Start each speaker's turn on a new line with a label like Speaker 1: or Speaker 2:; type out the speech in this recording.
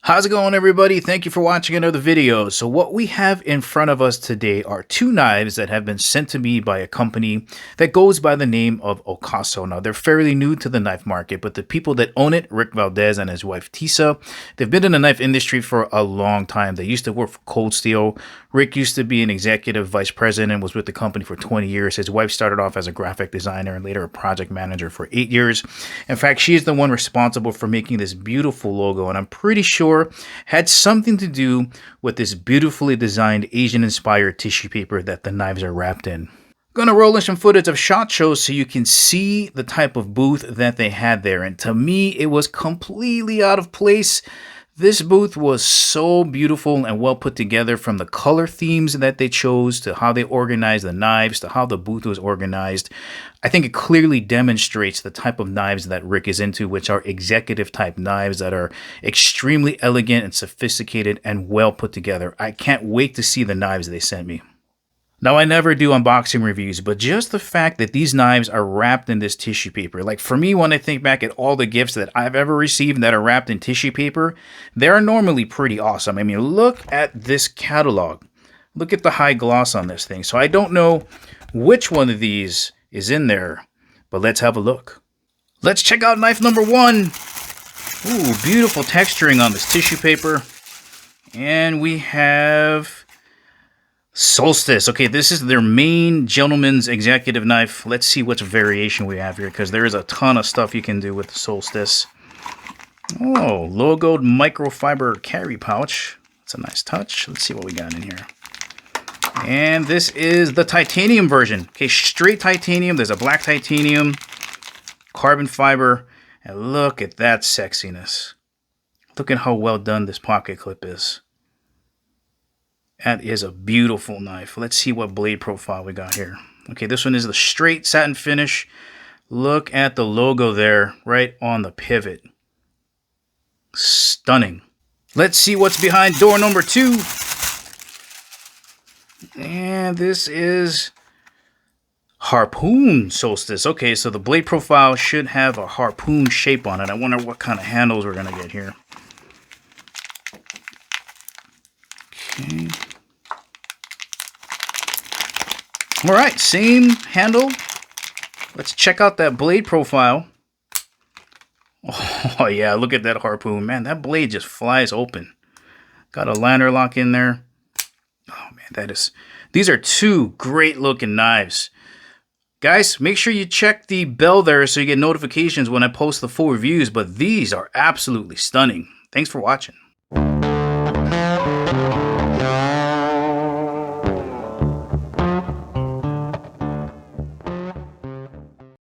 Speaker 1: How's it going, everybody? Thank you for watching another video. So what we have in front of us today are two knives that have been sent to me by a company that goes by the name of Ocaso. Now, they're fairly new to the knife market, but the people that own it, Ric Valdez and his wife Tisa, they've been in the knife industry for a long time. They used to work for Cold Steel. Ric used to be an executive vice president and was with the company for 20 years. His wife started off as a graphic designer and later a project manager for 8 years. In fact, she is the one responsible for making this beautiful logo, and I'm pretty sure had something to do with this beautifully designed Asian-inspired tissue paper that the knives are wrapped in. Gonna roll in some footage of SHOT Shows so you can see the type of booth that they had there, and to me it was completely out of place. This booth was so beautiful and well put together, from the color themes that they chose to how they organized the knives to how the booth was organized. I think it clearly demonstrates the type of knives that Ric is into, which are executive type knives that are extremely elegant and sophisticated and well put together. I can't wait to see the knives they sent me. Now, I never do unboxing reviews, but just the fact that these knives are wrapped in this tissue paper, like for me, when I think back at all the gifts that I've ever received that are wrapped in tissue paper, they're normally pretty awesome. I mean, look at this catalog. Look at the high gloss on this thing. So I don't know which one of these is in there, but let's have a look. Let's check out knife number one. Ooh, beautiful texturing on this tissue paper. And we have Solstice. Okay, this is their main gentleman's executive knife. Let's see which variation we have here, because there is a ton of stuff you can do with the Solstice. Oh, logoed microfiber carry pouch. That's a nice touch. Let's see what we got in here. And this is the titanium version. Okay, straight titanium. There's a black titanium, carbon fiber, and look at that sexiness. Look at how well done this pocket clip is. That is a beautiful knife. Let's see what blade profile we got here. Okay, this one is the straight satin finish. Look at the logo there, right on the pivot. Stunning. Let's see what's behind door number two. And this is Harpoon Solstice. Okay, so the blade profile should have a harpoon shape on it. I wonder what kind of handles we're going to get here. Okay. All right, same handle. Let's check out that blade profile. Oh yeah, look at that harpoon. Man, that blade just flies open. Got a liner lock in there. Oh man, these are two great looking knives. Guys, make sure you check the bell there so you get notifications when I post the full reviews, but these are absolutely stunning. Thanks for watching.